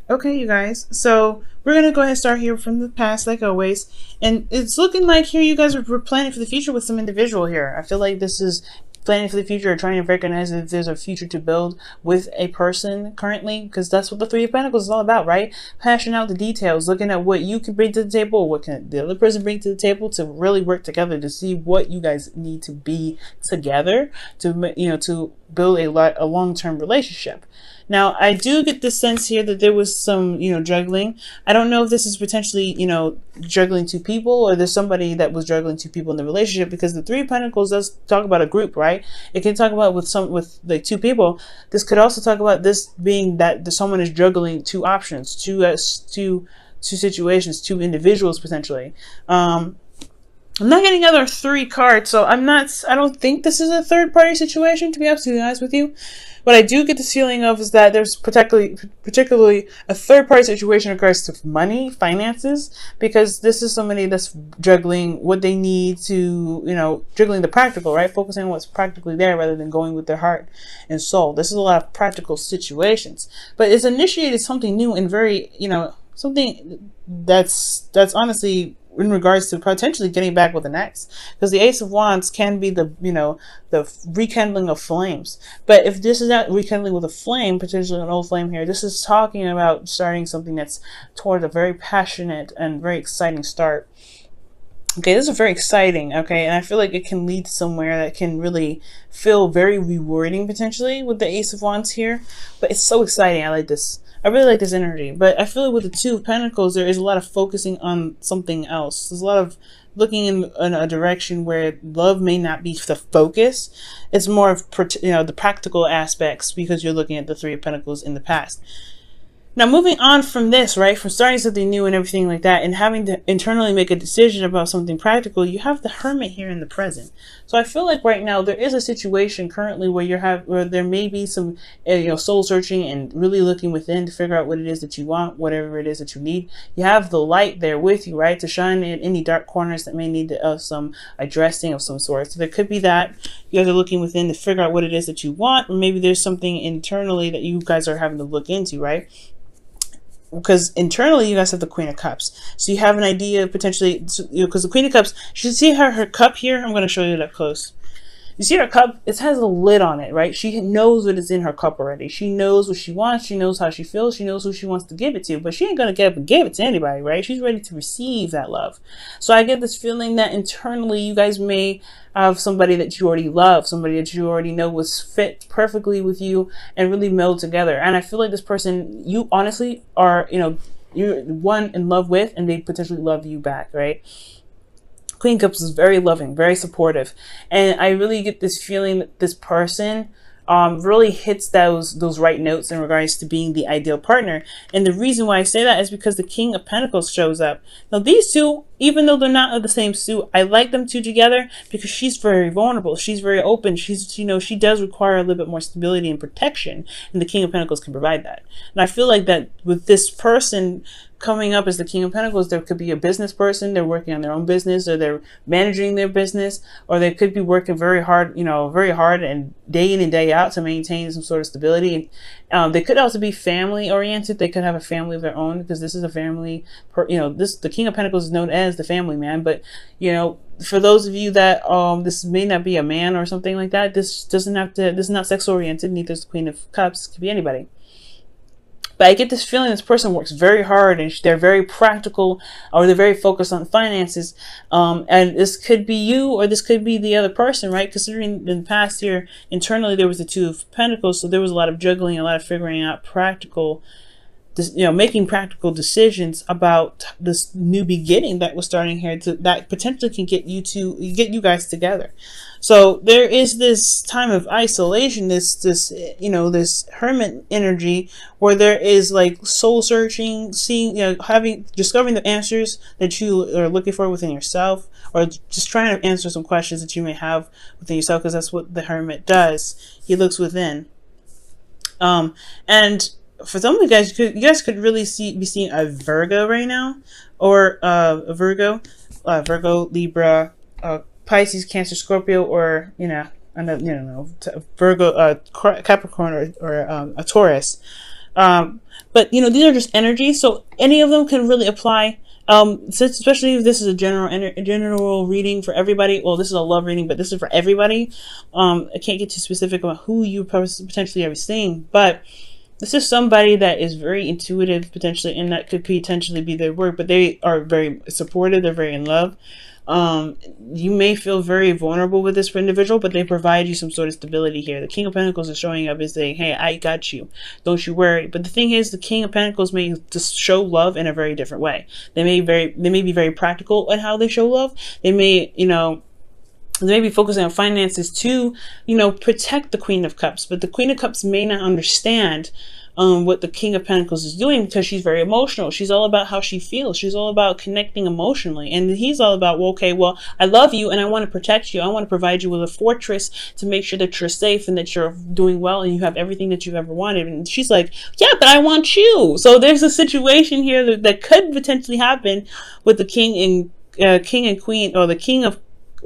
Okay, you guys. So we're gonna go ahead and start here from the past, like always. And it's looking like here you guys are planning for the future with some individual here. I feel like this is planning for the future or trying to recognize if there's a future to build with a person currently, because that's what the Three of Pentacles is all about, right? Hashing out the details, looking at what you can bring to the table, or what can the other person bring to the table, to really work together to see what you guys need to be together to, to build a long-term relationship. Now, I do get the sense here that there was some, juggling. I don't know if this is potentially, juggling two people, or there's somebody that was juggling two people in the relationship, because the Three of Pentacles does talk about a group, right? It can talk about with like two people. This could also talk about this being that someone is juggling two options, two situations, two individuals potentially. I'm not getting other three cards, so I don't think this is a third party situation, to be absolutely honest with you. What I do get this feeling of is that there's particularly a third party situation in regards to money, finances, because this is somebody that's juggling what they need to, juggling the practical, right? Focusing on what's practically there rather than going with their heart and soul. This is a lot of practical situations, but it's initiated something new and very, something that's honestly in regards to potentially getting back with an ex, because the Ace of Wands can be the rekindling of flames. But if this is not rekindling with a flame, potentially an old flame here, this is talking about starting something that's toward a very passionate and very exciting start. Okay, this is very exciting, okay, and I feel like it can lead somewhere that can really feel very rewarding potentially with the Ace of Wands here. But it's so exciting. I like this. I really like this energy, but I feel like with the Two of Pentacles, there is a lot of focusing on something else. There's a lot of looking in a direction where love may not be the focus. It's more of, the practical aspects, because you're looking at the Three of Pentacles in the past. Now, moving on from this, right, from starting something new and everything like that, and having to internally make a decision about something practical, you have the Hermit here in the present. So I feel like right now there is a situation currently where there may be some, soul searching and really looking within to figure out what it is that you want, whatever it is that you need. You have the light there with you, right, to shine in any dark corners that may need some addressing of some sort. So there could be that. You guys are looking within to figure out what it is that you want, or maybe there's something internally that you guys are having to look into, right? Because internally you guys have the Queen of Cups, so you have an idea potentially, because the Queen of Cups, you should see her cup here. I'm going to show you that close. You see her cup, it has a lid on it, right? She knows what is in her cup already. She knows what she wants. She knows how she feels. She knows who she wants to give it to, but she ain't going to get up and give it to anybody, right? She's ready to receive that love. So I get this feeling that internally you guys may have somebody that you already love, somebody that you already know was fit perfectly with you and really meld together. And I feel like this person, you honestly are, you're one in love with, and they potentially love you back, right? Queen of Cups is very loving, very supportive, and I really get this feeling that this person really hits those right notes in regards to being the ideal partner. And the reason why I say that is because the King of Pentacles shows up. Now these two, even though they're not of the same suit, I like them two together because she's very vulnerable. She's very open. She does require a little bit more stability and protection, and the King of Pentacles can provide that. And I feel like that with this person coming up as the King of Pentacles, there could be a business person. They're working on their own business, or they're managing their business, or they could be working very hard, and day in and day out to maintain some sort of stability. They could also be family oriented. They could have a family of their own, because this is a family, the King of Pentacles is known as the family man. But, for those of you that, this may not be a man or something like that, this is not sex oriented. Neither is the Queen of Cups. It could be anybody. But I get this feeling this person works very hard, and they're very practical, or they're very focused on finances. And this could be you, or this could be the other person, right? Considering in the past here, internally there was the Two of Pentacles, so there was a lot of juggling, a lot of figuring out making practical decisions about this new beginning that was starting here, that potentially can get you guys together. So there is this time of isolation, this hermit energy, where there is like soul searching, seeing, discovering the answers that you are looking for within yourself, or just trying to answer some questions that you may have within yourself, because that's what the hermit does. He looks within. And for some of you guys could really be seeing a Virgo right now, or a Virgo, Libra, Pisces, Cancer, Scorpio, or Virgo, Capricorn, or a Taurus. But you know, these are just energies, so any of them can really apply. Especially if this is a general reading for everybody. Well, this is a love reading, but this is for everybody. I can't get too specific about who you potentially are seeing, but this is somebody that is very intuitive potentially, and that could potentially be their work, but they are very supportive. They're very in love. You may feel very vulnerable with this individual, but they provide you some sort of stability here. The King of Pentacles is showing up, is saying, hey, I got you, don't you worry. But the thing is, the King of Pentacles may just show love in a very different way. They may be very practical in how they show love. They may, you know, they may be focusing on finances to, you know, protect the Queen of Cups, but the Queen of Cups may not understand what the King of Pentacles is doing, because she's very emotional. She's all about how she feels. She's all about connecting emotionally. And he's all about, well, okay, well, I love you and I want to protect you. I want to provide you with a fortress to make sure that you're safe and that you're doing well and you have everything that you've ever wanted. And she's like, yeah, but I want you. So there's a situation here that could potentially happen with the King and Queen, or the King of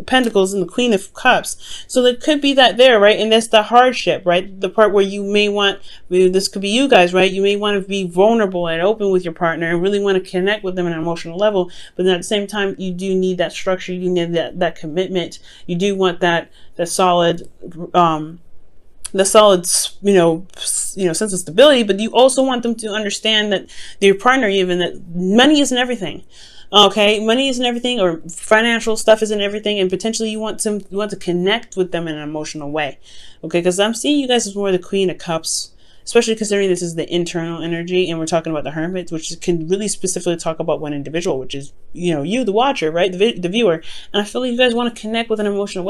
Pentacles and the Queen of Cups. So there could be that there, right? And that's the hardship, right? The part where you may want, this could be you guys, right? You may want to be vulnerable and open with your partner and really want to connect with them on an emotional level, but then at the same time, you do need that structure. You need that commitment. You do want that solid, you know, sense of stability, but you also want them to understand that their partner, even, that money isn't everything. Okay, money isn't everything, or financial stuff isn't everything, and potentially you want to connect with them in an emotional way. Okay, because I'm seeing you guys as more the Queen of Cups, especially considering this is the internal energy, and we're talking about the Hermit, which can really specifically talk about one individual, which is, you know, you, the watcher, right, the viewer. And I feel like you guys want to connect with an emotional,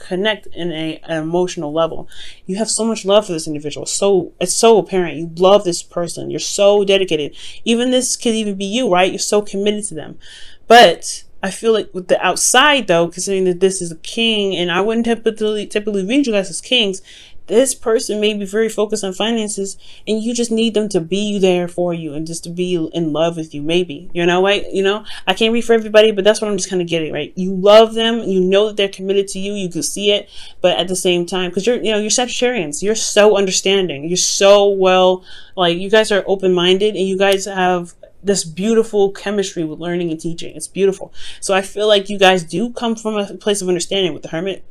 connect in an emotional level. You have so much love for this individual. So it's so apparent. You love this person. You're so dedicated. Even this could even be you, right? You're so committed to them. But I feel like with the outside, though, considering that this is a king, and I wouldn't typically read you guys as kings, this person may be very focused on finances, and you just need them to be there for you and just to be in love with you, maybe. You know, right? You know, I can't read for everybody, but that's what I'm just kind of getting, right? You love them, you know that they're committed to you, you can see it, but at the same time, because you're Sagittarians, you're so understanding, you're so well, like, you guys are open-minded, and you guys have this beautiful chemistry with learning and teaching. It's beautiful. So I feel like you guys do come from a place of understanding with the Hermit.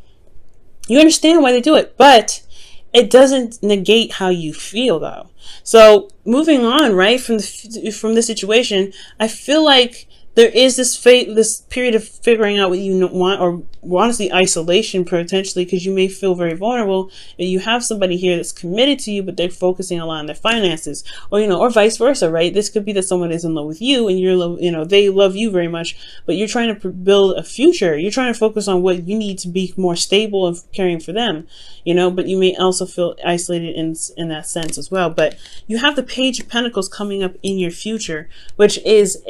You understand why they do it, but it doesn't negate how you feel, though. So moving on, right, from this situation, I feel like there is this period of figuring out what you want, or honestly isolation potentially, because you may feel very vulnerable, and you have somebody here that's committed to you, but they're focusing a lot on their finances, or, you know, or vice versa, right? This could be that someone is in love with you, and they love you very much, but you're trying to build a future. You're trying to focus on what you need to be more stable and caring for them, you know, but you may also feel isolated in that sense as well. But you have the Page of Pentacles coming up in your future, which is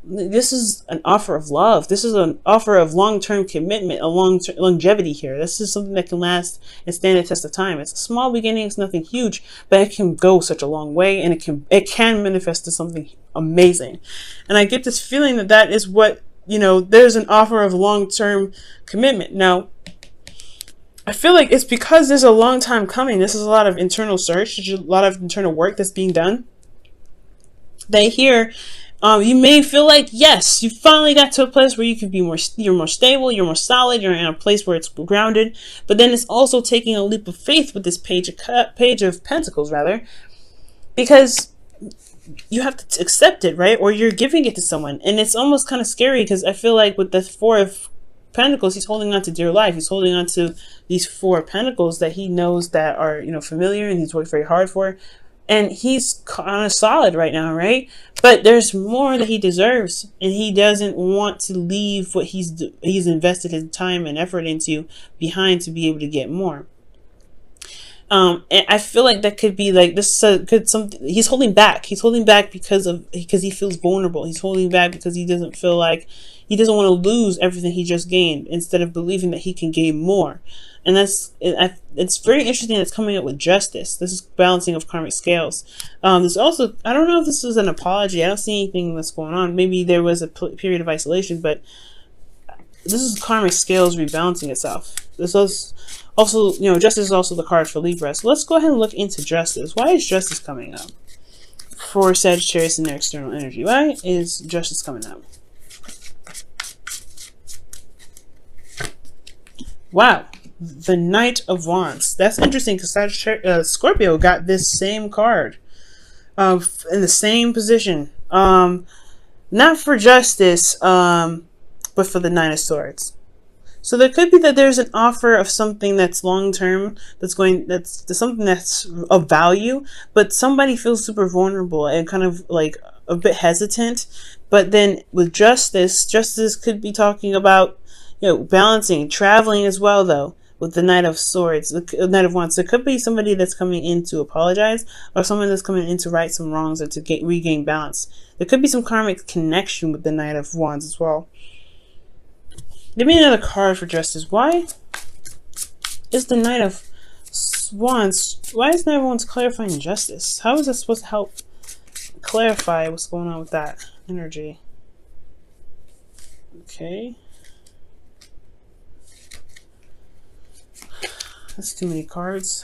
this is an offer of love. This is an offer of long-term commitment, a longevity here. This is something that can last and stand the test of time. It's a small beginning, it's nothing huge, but it can go such a long way, and it can manifest to something amazing. And I get this feeling that is what, you know, there's an offer of long-term commitment. Now, I feel like it's because there's a long time coming. This is a lot of internal search, there's a lot of internal work that's being done. You may feel like, yes, you finally got to a place where you can be you're more stable, you're more solid, you're in a place where it's grounded. But then it's also taking a leap of faith with this Page of Pentacles, rather, because you have to accept it, right? Or you're giving it to someone, and it's almost kind of scary, because I feel like with the Four of Pentacles, he's holding on to dear life. He's holding on to these Four Pentacles that he knows that are, you know, familiar, and he's worked very hard for. And he's kind of solid right now, right? But there's more that he deserves, and he doesn't want to leave what he's invested his time and effort into behind to be able to get more. And I feel like that could be like this. He's holding back. He's holding back because he feels vulnerable. He's holding back because he doesn't feel like he doesn't want to lose everything he just gained, instead of believing that he can gain more. And it's very interesting that's coming up with Justice. This is balancing of karmic scales. There's also, I don't know if this is an apology. I don't see anything that's going on. Maybe there was a period of isolation, but this is karmic scales rebalancing itself. This is also, you know, justice is also the card for Libra. So let's go ahead and look into justice. Why is justice coming up for Sagittarius and their external energy? Why is justice coming up? Wow, the Knight of Wands. That's interesting because Scorpio got this same card in the same position. Not for justice, but for the Nine of Swords. So there could be that there's an offer of something that's long term, that's something that's of value, but somebody feels super vulnerable and kind of like a bit hesitant. But then with justice could be talking about, you know, balancing, traveling as well, though. With the Knight of Swords, the Knight of Wands, there could be somebody that's coming in to apologize, or someone that's coming in to right some wrongs or to regain balance. There could be some karmic connection with the Knight of Wands as well. Give me another card for justice. Why is the Knight of Wands? Why is Knight of Wands clarifying justice? How is that supposed to help clarify what's going on with that energy? Okay. That's too many cards.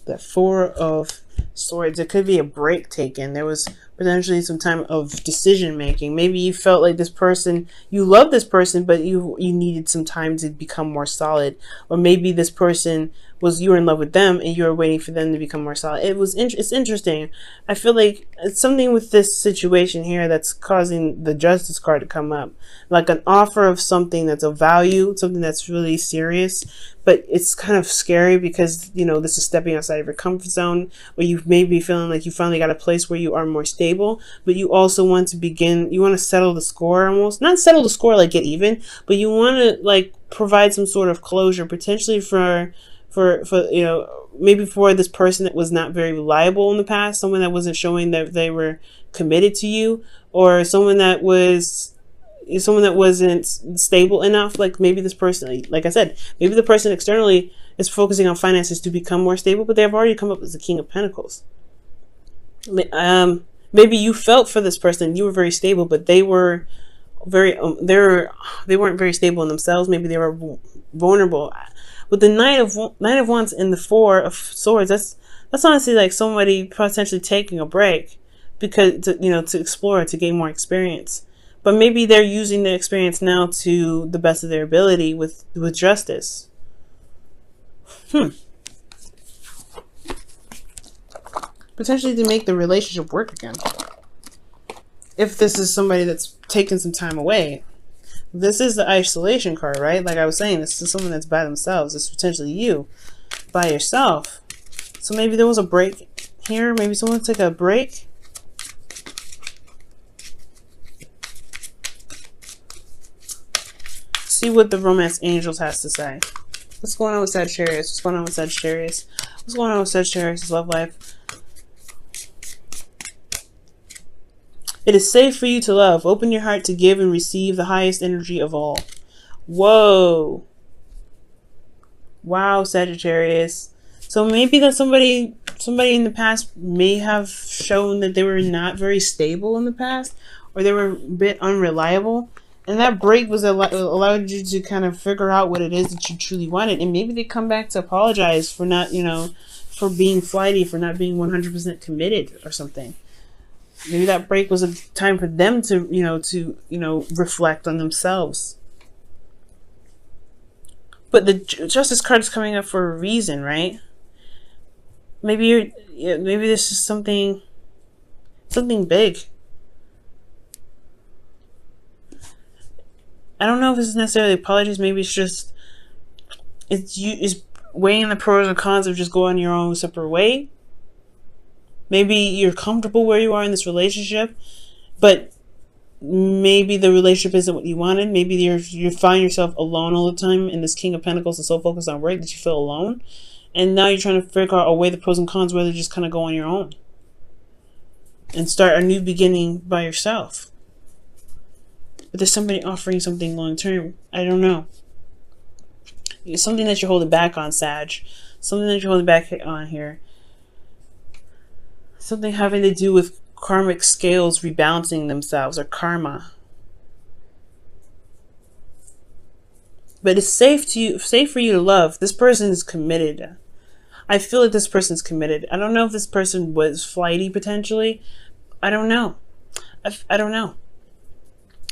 That Four of Swords. It could be a break taken. There was potentially some time of decision making. Maybe you felt like this person, you love this person, but you needed some time to become more solid. Or maybe this person you were in love with them and you were waiting for them to become more solid. It's interesting. I feel like it's something with this situation here that's causing the Justice card to come up. Like an offer of something that's of value, something that's really serious, but it's kind of scary because, you know, this is stepping outside of your comfort zone, or you may be feeling like you finally got a place where you are more stable, but you also want to settle the score almost. Not settle the score like get even, but you want to like provide some sort of closure, potentially for you know, maybe for this person that was not very reliable in the past, someone that wasn't showing that they were committed to you, or someone that wasn't stable enough. Like maybe this person, like I said, maybe the person externally is focusing on finances to become more stable, but they've already come up as the King of Pentacles. Maybe you felt for this person, you were very stable, but they weren't very stable in themselves. Maybe they were vulnerable. With the Knight of Wands and the Four of Swords, that's honestly like somebody potentially taking a break because to explore, to gain more experience. But maybe they're using the experience now to the best of their ability with justice. Potentially to make the relationship work again. If this is somebody that's taken some time away. This is the isolation card, right? Like I was saying, this is someone that's by themselves. It's potentially you by yourself. So maybe there was a break here. Maybe someone took a break. See what the romance angels has to say. What's going on with Sagittarius? What's going on with Sagittarius? What's going on with Sagittarius' love life? It is safe for you to love. Open your heart to give and receive the highest energy of all. Whoa. Wow, Sagittarius. So maybe that somebody in the past may have shown that they were not very stable in the past, or they were a bit unreliable. And that break was allowed you to kind of figure out what it is that you truly wanted. And maybe they come back to apologize for not, for being flighty, for not being 100% committed or something. Maybe that break was a time for them to reflect on themselves. But the Justice card is coming up for a reason, right? Maybe this is something big. I don't know if this is necessarily apologies. Maybe it's just it's weighing the pros and cons of just going your own separate way. Maybe you're comfortable where you are in this relationship, but maybe the relationship isn't what you wanted. Maybe you find yourself alone all the time, and this King of Pentacles is so focused on work that you feel alone. And now you're trying to figure out weigh the pros and cons, whether just kind of go on your own and start a new beginning by yourself. But there's somebody offering something long term. I don't know. It's something that you're holding back on, Sag. Something that you're holding back on here. Something having to do with karmic scales rebalancing themselves, or karma. But it's safe for you to love. This person is committed. I feel like this person's committed. I don't know if this person was flighty potentially. I don't know. I don't know.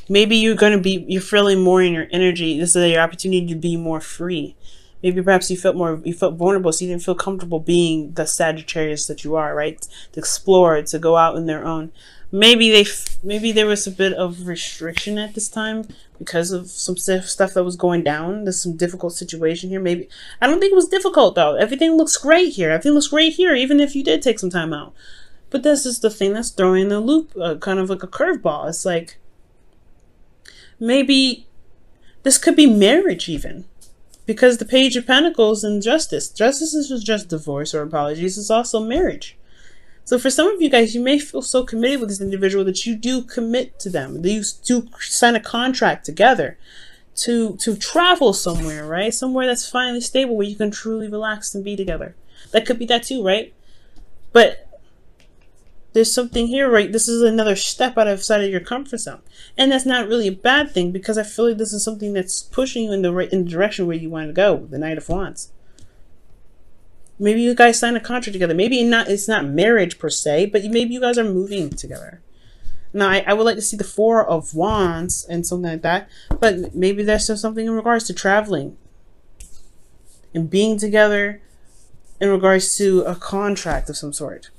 Maybe you're feeling more in your energy. This is your opportunity to be more free. Maybe perhaps you felt vulnerable, so you didn't feel comfortable being the Sagittarius that you are, right? To explore, to go out on their own. Maybe there was a bit of restriction at this time because of some stuff that was going down. There's some difficult situation here. Maybe I don't think it was difficult though. Everything looks great here. Everything looks great here, even if you did take some time out. But this is the thing that's throwing the loop, kind of like a curveball. It's like maybe this could be marriage even. Because the Page of Pentacles and Justice. Justice is just divorce or apologies. It's also marriage. So for some of you guys, you may feel so committed with this individual that you do commit to them. You do sign a contract together to travel somewhere, right? Somewhere that's finally stable where you can truly relax and be together. That could be that too, right? But there's something here, right? This is another step outside of your comfort zone. And that's not really a bad thing because I feel like this is something that's pushing you in the direction where you want to go, the Knight of Wands. Maybe you guys sign a contract together. Maybe it's not marriage per se, but maybe you guys are moving together. Now, I would like to see the Four of Wands and something like that, but maybe there's something in regards to traveling and being together in regards to a contract of some sort.